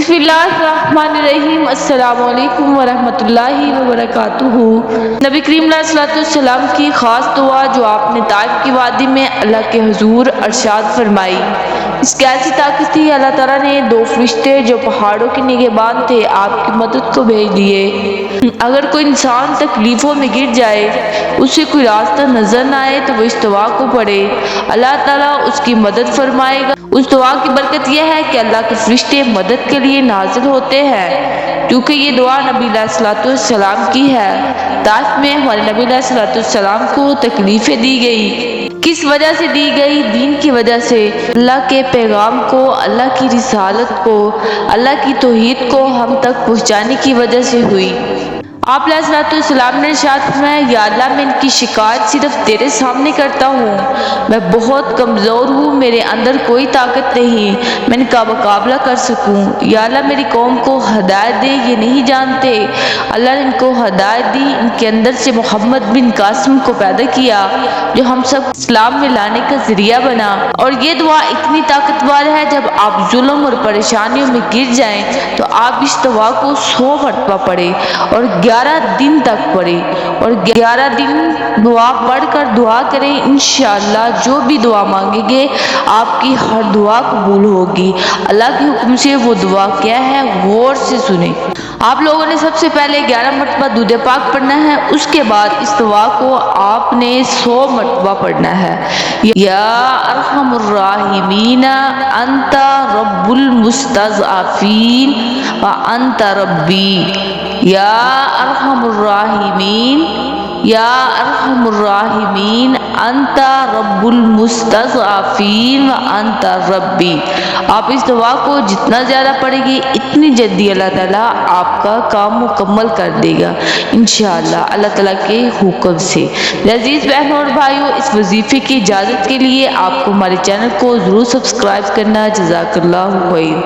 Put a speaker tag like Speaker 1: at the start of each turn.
Speaker 1: बिस्मिल्लाहिर्रहमानिर्रहीम। अस्सलाम वालेकुम वरहमतुल्लाहि वबरकातुहू। नबी करीम अलैहिस्सलाम की ख़ास दुआ जो आपने ताइफ की वादी में अल्लाह के हुजूर अरशाद फरमाई। इसकी ऐसी ताकत थी, अल्लाह ताला ने दो फरिश्ते जो पहाड़ों के निगहबान थे आपकी मदद को भेज दिए। अगर कोई इंसान तकलीफ़ों में गिर जाए, उसे कोई रास्ता नजर न आए तो वो इस दुआ को पढ़े, अल्लाह ताला उसकी मदद फरमाएगा। उस दुआ की बरकत यह है कि अल्लाह के फरिश्ते मदद के लिए नाजिल होते हैं, क्योंकि ये दुआ नबी अलैहिस्सलाम की है। ताइफ में हमारे नबी अलैहिस्सलाम को तकलीफ़ें दी गई। किस वजह से दी गई? दीन की वजह से। अल्लाह के पैगाम को, अल्लाह की रिसालत को, अल्लाह की तौहीद को हम तक पहुँचाने की वजह से हुई। आप अलैहिस्सलाम ने इरशाद फरमाया, या अल्लाह मैं इनकी शिकायत सिर्फ तेरे सामने करता हूँ। मैं बहुत कमज़ोर हूँ, मेरे अंदर कोई ताकत नहीं मैं इनका मुकाबला कर सकूँ। या अल्लाह मेरी कौम को हदायत दे, ये नहीं जानते। अल्लाह ने इनको हदायत दी, इनके अंदर से मोहम्मद बिन कासिम को पैदा किया जो हम सब इस्लाम में लाने का ज़रिया बना। और ये दुआ इतनी ताकतवर है, जब आप जुल्म और परेशानियों में गिर जाएं तो आप इस दुआ को 100 मरतबा पढ़ें और 11 दिन तक पढ़े और 11 दिन दुआ पढ़कर दुआ करें। इंशाअल्लाह जो भी दुआ मांगेंगे आपकी हर दुआ कबूल होगी। अल्लाह के हुक्म से वो दुआ क्या है गौर से सुने। आप लोगों ने सबसे पहले 11 मरतबा दूध पाक पढ़ना है, उसके बाद इस दुआ को आपने 100 मरतबा पढ़ना है। या अरहमुर राहिमीन अंता रब्बुल मुस्तज़अफ़ीन व अंता रब्बी। या अरहमुर राहिमीन, या अरहमुर राहिमीन अंता रब्बुल मुस्तज़अफ़ीन व अंता रब्बी। आप इस दुआ को जितना ज़्यादा पढ़ेंगे इतनी जल्दी अल्लाह ताला आपका काम मुकम्मल कर देगा इंशाअल्लाह, अल्लाह ताला के हुक्म से। अज़ीज़ बहनों और भाइयों, इस वजीफ़े की इजाज़त के लिए आपको हमारे चैनल को ज़रूर सब्सक्राइब करना। जज़ाकल्लाहु खैर।